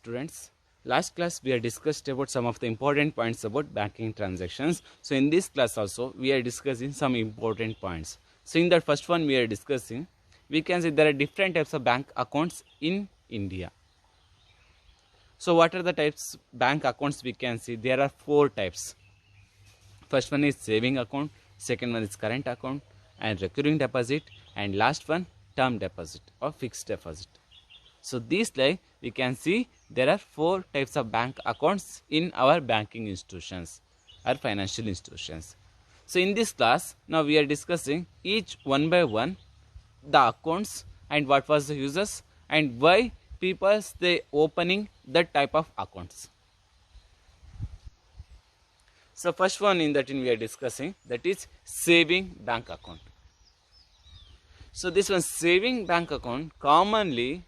Students, last class we have discussed about some of the important points about banking transactions. So in this class also we are discussing some important points. So in that first one we are discussing, we can see there are different types of bank accounts in India. So what are the types bank accounts we can see? There are 4 types. First one is saving account, second one is current account and recurring deposit, and last one term deposit or fixed deposit. So this slide we can see there are 4 types of bank accounts in our banking institutions or financial institutions. So in this class now we are discussing each one by one the accounts and what was the uses and why people they opening that type of accounts. So first one in that we are discussing, that is saving bank account. So this one saving bank account, commonly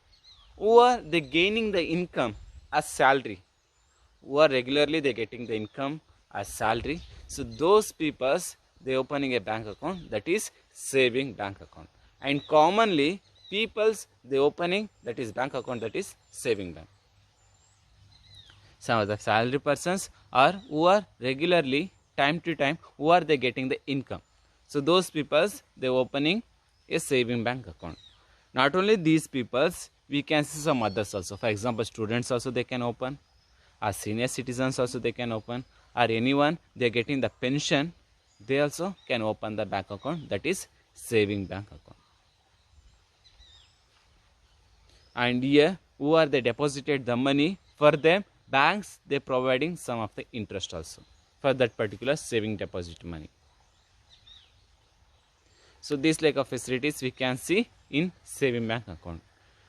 who are they gaining the income as salary, who are regularly they getting the income as salary. So those peoples they opening a bank account, that is saving bank account, and commonly peoples they opening that is bank account, that is saving bank. Some of the salary persons are who are regularly time to time who are they getting the income. So those peoples they opening a saving bank account. Not only these peoples, we can see some others also. For example, students also they can open, or senior citizens also they can open, or anyone they are getting the pension, they also can open the bank account, that is saving bank account. And here who are they deposited the money, for them banks they providing some of the interest also for that particular saving deposit money. So this like of facilities we can see in saving bank account.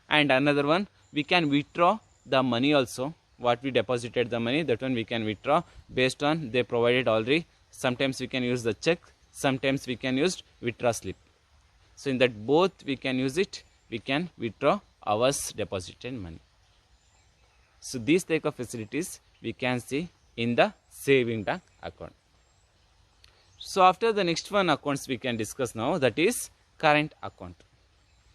And another one, we can withdraw the money also, what we deposited the money, that one we can withdraw based on they provided already. Sometimes we can use the check, sometimes we can use withdraw slip. So in that both we can use it, we can withdraw our deposited money. So these type of facilities we can see in the saving bank account. So after the next one accounts we can discuss now, that is current account.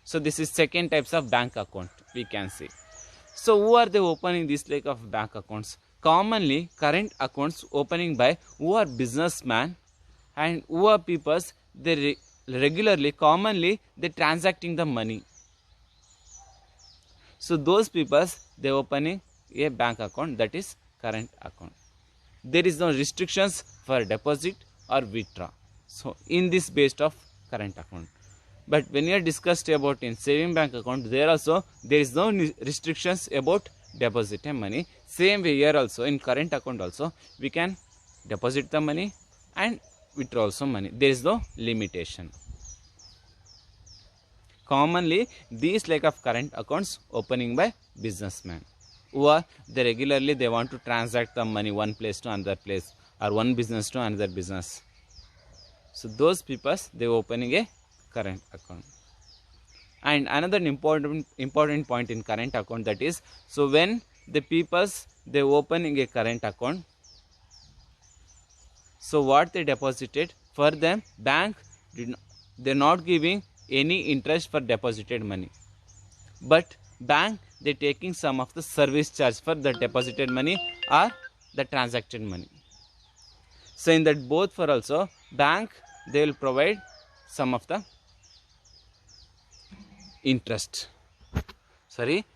So this is second types of bank account we can see. So who are they opening this like of bank accounts? Commonly current accounts opening by who are businessmen and who are peoples they regularly commonly they transacting the money. So those peoples they opening a bank account, that is current account. There is no restrictions for deposit or withdraw. So in this based of current account. But when you are discussed about in saving bank account, there also there is no restrictions about deposit money. Same way here also in current account also we can deposit the money and withdraw also money. There is no limitation. Commonly these like of current accounts opening by businessmen who are they regularly they want to transact the money one place to another place or one business to another business. So those people they opening a current account. And another important point in current account, that is, so when the peoples they opening a current account, so what they deposited for them bank they're not giving any interest for deposited money, but bank they taking some of the service charge for the deposited money or the transacted money. So in that both for also bank they will provide some of the interest.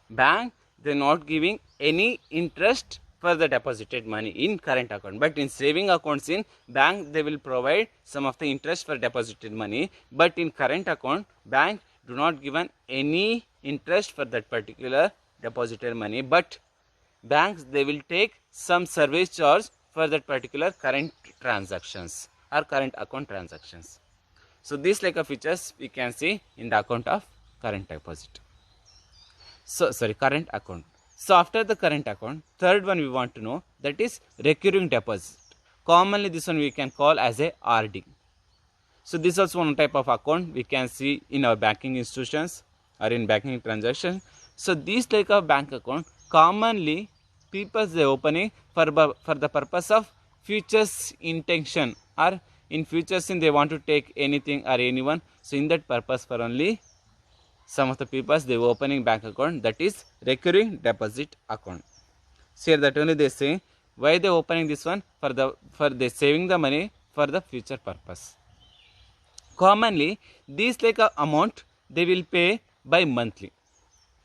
Bank they not giving any interest for the deposited money in current account, but in saving accounts in bank they will provide some of the interest for deposited money, but in current account bank do not given any interest for that particular deposited money, but banks they will take some service charge for that particular current transactions or current account transactions. So these like of features we can see in the account of current deposit. Current account. So after the current account, third one we want to know, that is recurring deposit. Commonly this one we can call as a RD. So this is also one type of account we can see in our banking institutions or in banking transactions. So these type of bank account commonly people they opening for the purpose of futures intention, or in futures in they want to take anything or anyone. So in that purpose for only some of the people they opening bank account, that is recurring deposit account. So here that only they say why they opening this one, for they saving the money for the future purpose. Commonly this like a amount they will pay by monthly.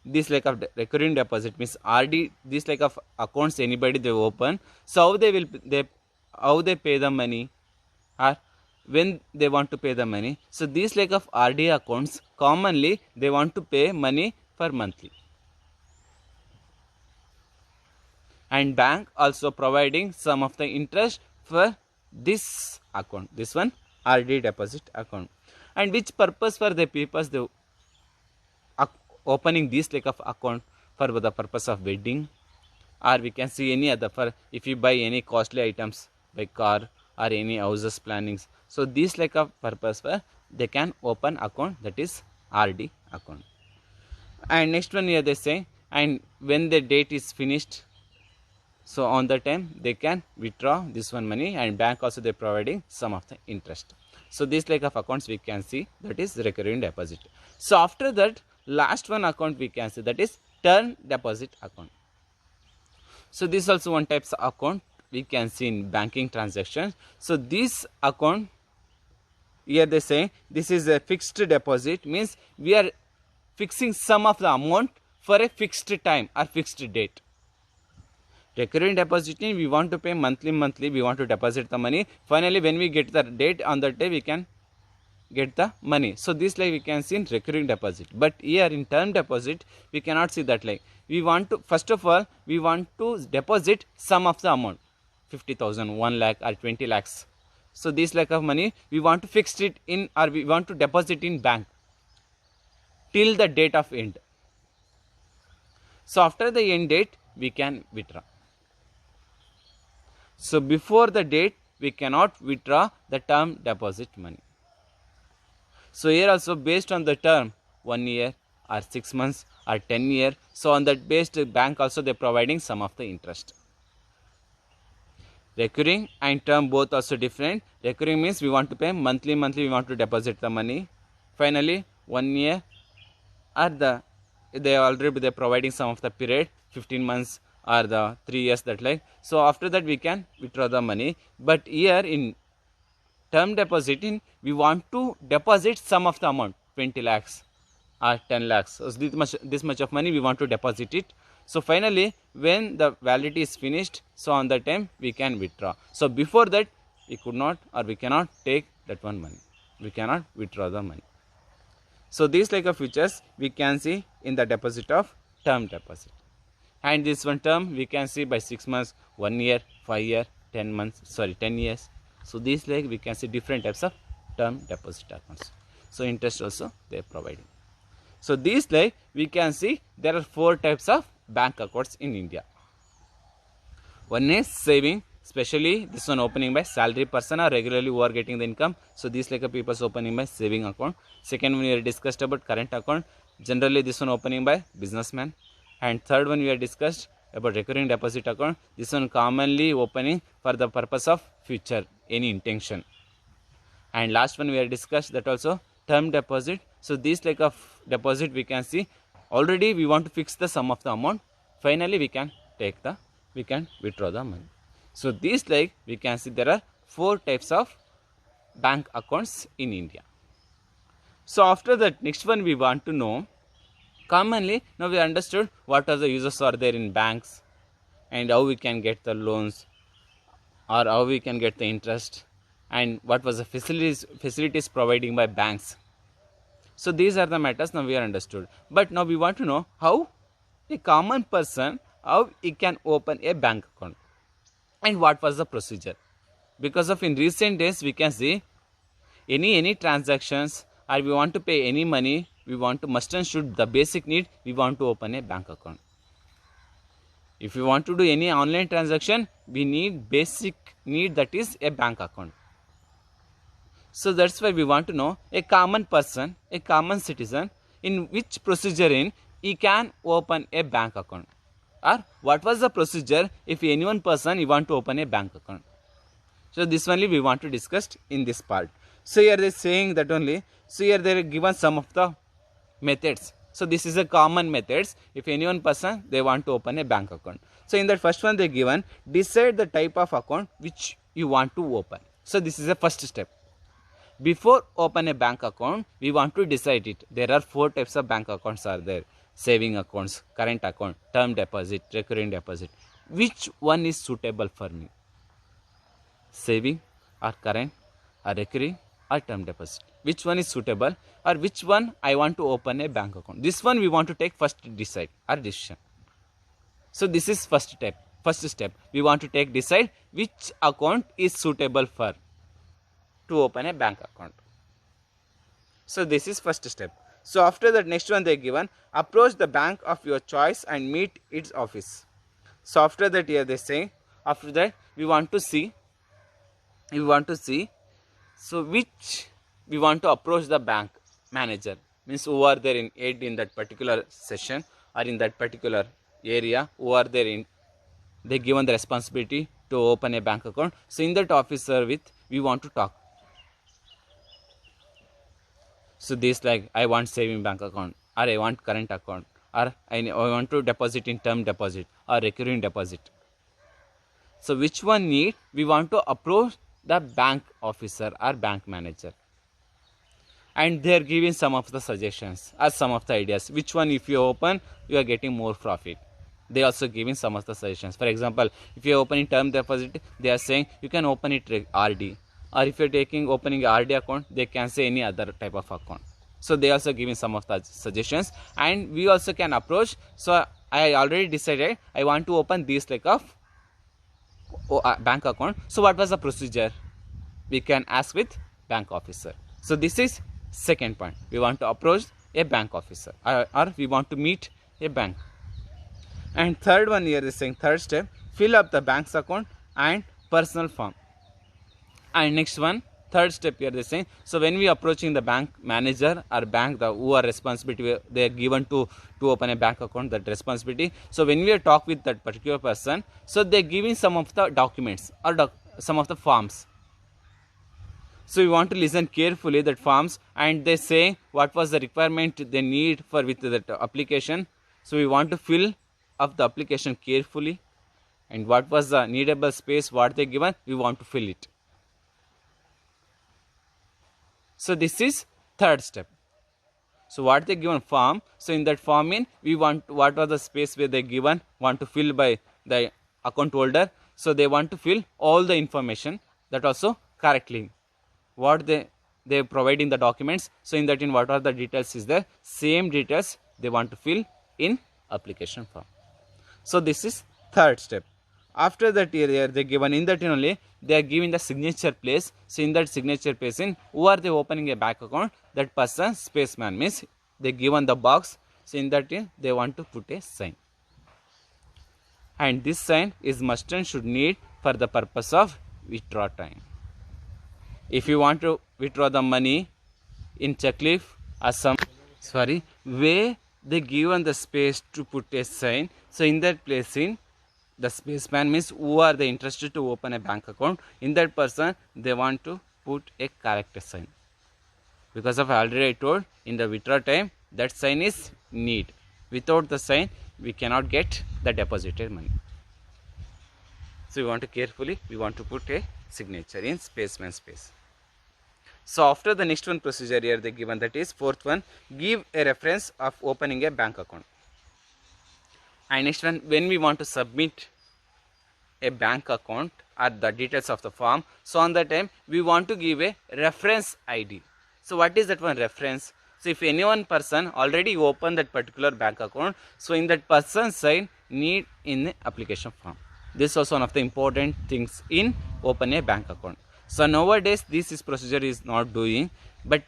This like of recurring deposit means RD, this like of accounts anybody they open, so how they pay the money, or when they want to pay the money. So these like of RD accounts commonly they want to pay money for monthly, and bank also providing some of the interest for this account, this one RD deposit account. And which purpose for the people they opening this like of account, for the purpose of wedding, or we can see any other, for if you buy any costly items by car or any houses plannings. So this like of purpose where they can open account, that is RD account. And next one here they say, and when the date is finished, so on the time they can withdraw this one money, and bank also they providing some of the interest. So this like of accounts we can see, that is recurring deposit. So after that last one account we can see, that is term deposit account. So this also one types of account we can see in banking transactions. So this account here they say this is a fixed deposit, means we are fixing some of the amount for a fixed time or fixed date. Recurring depositing we want to pay monthly, we want to deposit the money. Finally when we get the date, on that day we can get the money. So this like we can see in recurring deposit. But here in term deposit we cannot see that like. We want to, first of all we want to deposit some of the amount, 50,000, 1 lakh or 20 lakhs. So this like of money we want to fix it in, or we want to deposit in bank till the date of end. So after the end date we can withdraw. So before the date we cannot withdraw the term deposit money. So here also based on the term, 1 year or 6 months or 10 years. So on that based bank also they providing some of the interest. Recurring and term both also different. Recurring means we want to pay monthly we want to deposit the money. Finally 1 year, or they already they providing some of the period, 15 months or the 3 years, that like. So after that we can withdraw the money. But here in term depositing we want to deposit some of the amount, 20 lakhs or 10 lakhs. So this much of money we want to deposit it. So finally when the validity is finished, so on that time we can withdraw. So before that we could not, or we cannot take that one money, we cannot withdraw the money. So these like of features we can see in the deposit of term deposit. And this one term we can see by 6 months, 1 year, 5 year, 10 months, 10 years. So these like we can see different types of term deposit accounts. So interest also they are providing. So these like we can see there are 4 types of bank accounts in India. One is saving, especially this one opening by salary person or regularly who are getting the income. So these like a people's opening by saving account. Second one we are discussed about current account. Generally this one opening by businessman. And third one we are discussed about recurring deposit account. This one commonly opening for the purpose of future, any intention. And last one we are discussed that also term deposit. So this like of deposit we can see already we want to fix the sum of the amount. Finally we can withdraw the money. So these like we can see there are 4 types of bank accounts in India. So after that next one we want to know, commonly now we understood what are the uses are there in banks and how we can get the loans or how we can get the interest and what was the facilities providing by banks. So these are the matters now we are understood. But now we want to know how a common person, how he can open a bank account and what was the procedure. Because of in recent days we can see any transactions or we want to pay any money, we want to must and should the basic need, we want to open a bank account. If we want to do any online transaction, we need basic need, that is a bank account. So that's why we want to know a common person, a common citizen, in which procedure in he can open a bank account, or what was the procedure if any one person he want to open a bank account. So this only we want to discuss in this part. So here they are saying that only. So here they are given some of the methods. So this is a common methods if any one person they want to open a bank account. So in that first one they given, decide the type of account which you want to open. So this is the first step. Before open a bank account, we want to decide it. There are 4 types of bank accounts are there. Saving accounts, current account, term deposit, recurring deposit. Which one is suitable for me? Saving or current or recurring or term deposit. Which one is suitable or which one I want to open a bank account. This one we want to take first decide or decision. So this is first step. First step we want to take decide which account is suitable for to open a bank account. So this is first step. So after that next one they given, approach the bank of your choice and meet its office. So after that here they say, after that we want to see so which we want to approach the bank manager, means who are there in that particular session or in that particular area, who are there in, they given the responsibility to open a bank account. So in that officer with we want to talk. So this like I want saving bank account, or I want current account, or I want to deposit in term deposit or recurring deposit. So which one need we want to approach the bank officer or bank manager, and they are giving some of the suggestions or some of the ideas. Which one if you open you are getting more profit. They also giving some of the suggestions. For example, if you are opening term deposit, they are saying you can open it RD, or if you are opening RD account, they can say any other type of account. So they also giving some of the suggestions, and we also can approach. So I already decided I want to open this like of bank account. So what was the procedure? We can ask with bank officer. So this is second point. We want to approach a bank officer, or we want to meet a bank. And third one here is saying, third step, fill up the bank's account and personal form. And next one, third step here they saying, so when we approaching the bank manager or bank who are responsibility, they are given to open a bank account, that responsibility. So when we talk with that particular person, so they are giving some of the documents or some of the forms. So we want to listen carefully that forms, and they say what was the requirement they need for with that application. So we want to fill up the application carefully, and what was the needable space what they given, we want to fill it. So this is third step. So what they given form, so in that form in we want what was the space where they given want to fill by the account holder. So they want to fill all the information, that also correctly what they providing the documents. So in that in what are the details is there, same details they want to fill in application form. So this is third step. After that here they given in that only they are giving the signature place. So in that signature place in who are they opening a bank account, that person spaceman, means they given the box. So in that they want to put a sign, and this sign is must and should need for the purpose of withdraw time. If you want to withdraw the money in check leaf or some where they given the space to put a sign. So in that place in the spaceman means who are they interested to open a bank account, in that person they want to put a character sign, because of already I told in the withdraw time that sign is need. Without the sign we cannot get the deposited money. So we want to carefully we want to put a signature in spaceman space. So after the next one procedure here they given, that is fourth one, give a reference of opening a bank account. And next one, when we want to submit a bank account or the details of the form, so on that time we want to give a reference ID. So what is that one reference? So if any one person already opened that particular bank account, so in that person's sign need in the application form. This is also one of the important things in open a bank account. So nowadays this procedure is not doing, but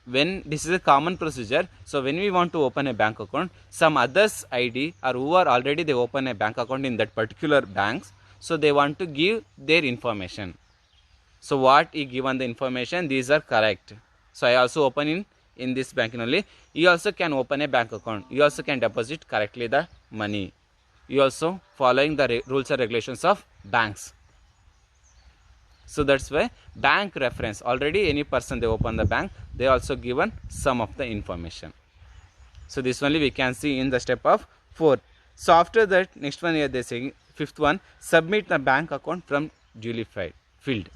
when this is a common procedure, so when we want to open a bank account, some others ID or who are already they open a bank account in that particular banks, so they want to give their information. So what he given the information, these are correct. So I also open in this bank only. You also can open a bank account. You also can deposit correctly the money. You also following the rules and regulations of banks. So that's why bank reference, already any person they open the bank, they also given some of the information. So this only we can see in the step of 4. So after that, next one here they saying, fifth one, submit the bank account from duly filled.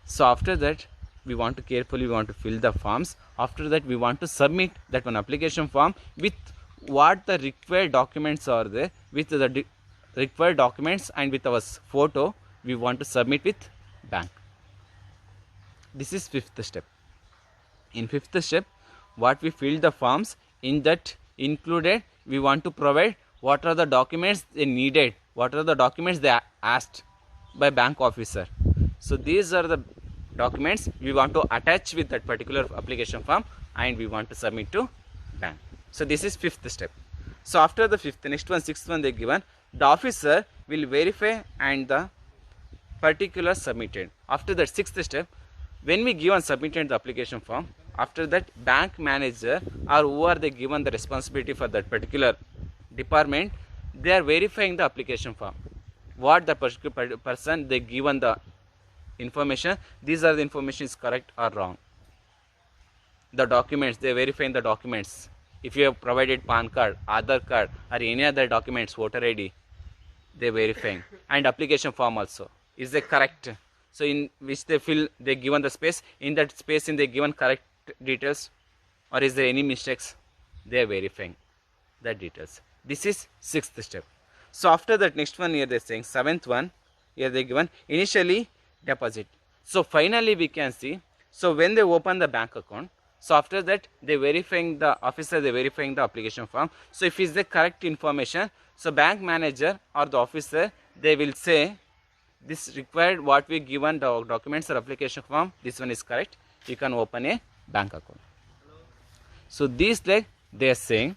So after that, we want to fill the forms. After that, we want to submit that one application form with what the required documents are there, with the required documents and with our photo, we want to submit with bank. This is fifth step. In fifth step, what we filled the forms, in that included, we want to provide what are the documents they needed, what are the documents they asked by bank officer. So these are the documents we want to attach with that particular application form and we want to submit to bank. So this is fifth step. So after the fifth, next one, sixth one they given, the officer will verify and the particular submitted. After that, sixth step, when we give and submitted the application form, after that bank manager or who are they given the responsibility for that particular department, they are verifying the application form. What the particular person they given the information, these are the information is correct or wrong. The documents, they verifying the documents. If you have provided PAN card, Aadhaar card or any other documents, voter ID, they verifying. And application form also, is they correct? So in which they fill, they given the space, in that space in they given correct details, or is there any mistakes, they are verifying the details. This is sixth step. So after that, next one here they are saying, seventh one, here they given initially deposit. So finally we can see, so when they open the bank account, so after that they verifying the officer, they verifying the application form. So if is the correct information, so bank manager or the officer, they will say this required what we given the documents or application form, this one is correct, you can open a bank account. So these like they are saying,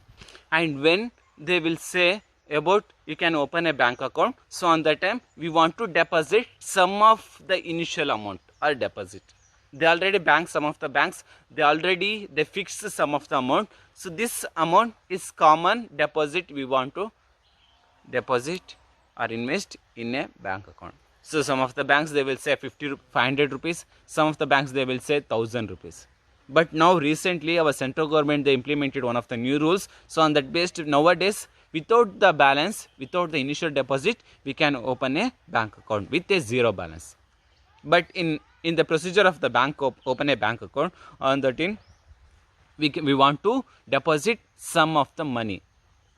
and when they will say about you can open a bank account, so on that time we want to deposit some of the initial amount or deposit. They already bank, some of the banks they fixed some of the amount. So this amount is common deposit, we want to deposit or invest in a bank account. So some of the banks they will say 500 rupees, some of the banks they will say 1000 rupees. But now recently our central government they implemented one of the new rules. So on that basis, nowadays without the balance, without the initial deposit, we can open a bank account with a zero balance. But in the procedure of the bank open a bank account, on that we want to deposit some of the money.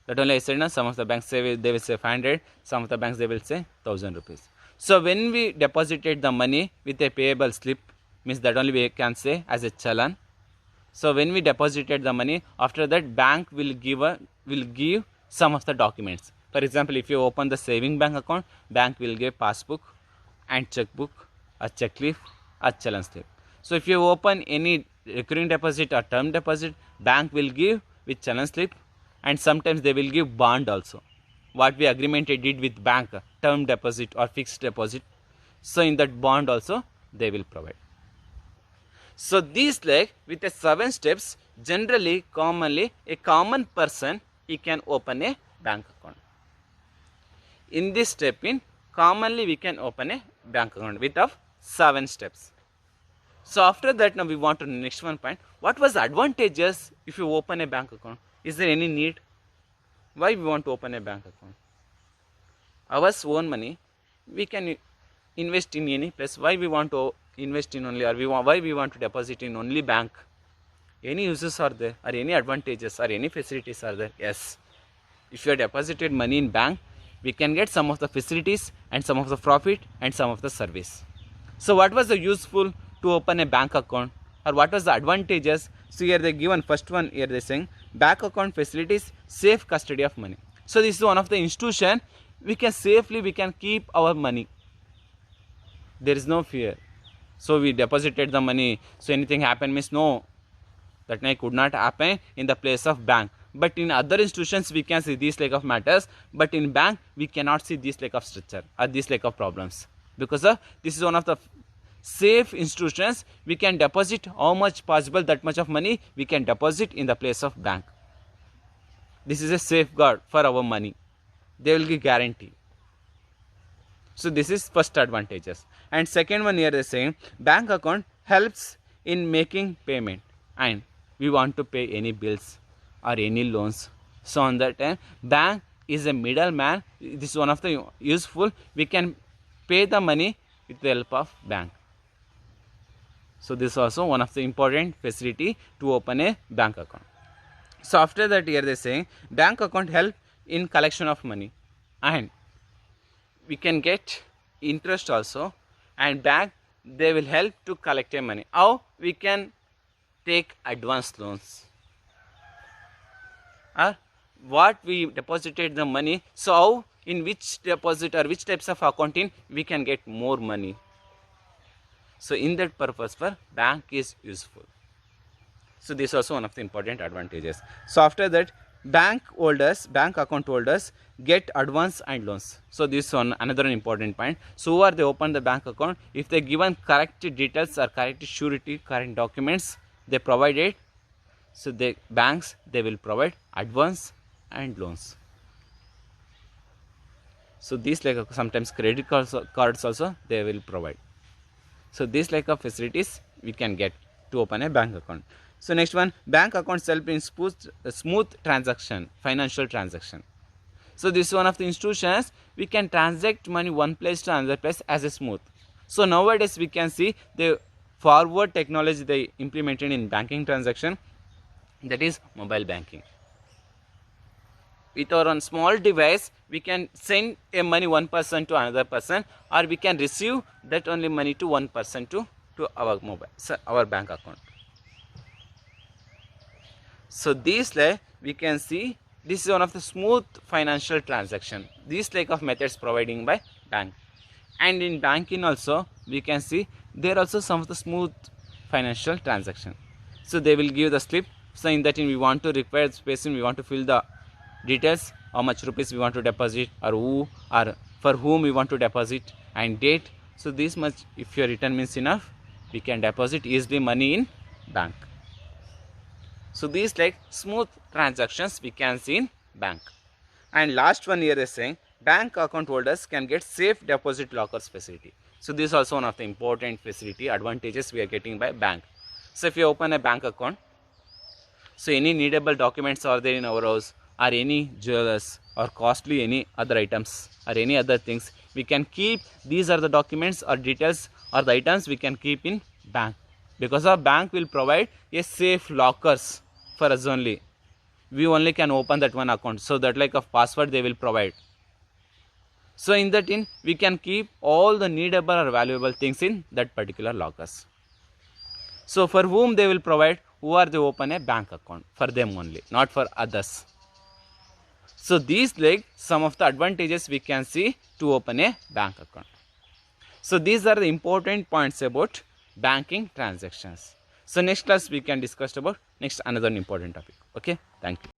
That only I said, no, some of the banks say they will say 500, some of the banks they will say 1000 rupees. So when we deposited the money with a payable slip, means that only we can say as a challan. So when we deposited the money, after that bank will give some of the documents. For example, if you open the saving bank account, bank will give passbook and checkbook, a checklist, a challan slip. So if you open any recurring deposit or term deposit, bank will give with challan slip, and sometimes they will give bond also. What we agreement did with bank, term deposit or fixed deposit. So in that bond also they will provide. So these like with the 7 steps, generally commonly a common person he can open a bank account. In this step commonly we can open a bank account with of 7 steps. So after that now we want to next one point. What was the advantages if you open a bank account? Is there any need? Why we want to open a bank account? Our own money we can invest in any place. Why we want to invest in only, or why we want to deposit in only bank? Any uses are there, or any advantages or any facilities are there? Yes. If you have deposited money in bank, we can get some of the facilities and some of the profit and some of the service. So what was the useful to open a bank account, or what was the advantages? So here they given first one, here they saying bank account facilities, safe custody of money. So this is one of the institution we can safely we can keep our money. There is no fear. So we deposited the money, so anything happen means no, that could not happen in the place of bank. But in other institutions we can see these like of matters, but in bank we cannot see this like of structure or this like of problems, because this is one of the safe institutions. We can deposit how much possible, that much of money we can deposit in the place of bank. This is a safeguard for our money. They will give guarantee. So this is first advantages. And second one here they saying bank account helps in making payment, and we want to pay any bills or any loans. So on that time, bank is a middleman. This is one of the useful. We can pay the money with the help of bank. So this is also one of the important facility to open a bank account. So after that, here they saying bank account help in collection of money, and we can get interest also, and bank they will help to collect a money. How we can take advance loans, or what we deposited the money, so how in which deposit or which types of accounting we can get more money. So in that purpose for bank is useful. So this is also one of the important advantages. So after that, bank account holders get advance and loans. So this one another important point. So who are they open the bank account? If they given correct details or correct surety, correct documents they provided, so the banks they will provide advance and loans. So these like sometimes credit cards also they will provide. So these like of facilities we can get to open a bank account. So next one, bank accounts help in smooth transaction, financial transaction. So this is one of the institutions we can transact money one place to another place as a smooth. So nowadays we can see the forward technology they implemented in banking transaction, that is mobile banking. With our own small device, we can send a money one person to another person, or we can receive that only money to one person to our mobile, so our bank account. So this like we can see this is one of the smooth financial transaction. These like of methods providing by bank, and in banking also we can see there are also some of the smooth financial transaction. So they will give the slip. So in that we want to require space, we want to fill the details, how much rupees we want to deposit, or who or for whom we want to deposit, and date. So this much if your return means enough, we can deposit easily money in bank. So these like smooth transactions we can see in bank. And last one here is saying bank account holders can get safe deposit lockers facility. So this is also one of the important facility advantages we are getting by bank. So if you open a bank account, so any needable documents are there in our house, or any jewelers or costly any other items or any other things, we can keep. These are the documents or details or the items we can keep in bank, because our bank will provide a safe lockers for us only. We only can open that one account, so that like a password they will provide. So in that we can keep all the needable or valuable things in that particular lockers. So for whom they will provide? Who are they open a bank account? For them only, not for others. So these like some of the advantages we can see to open a bank account. So these are the important points about banking transactions. So next class we can discuss about next another important topic. Okay, thank you.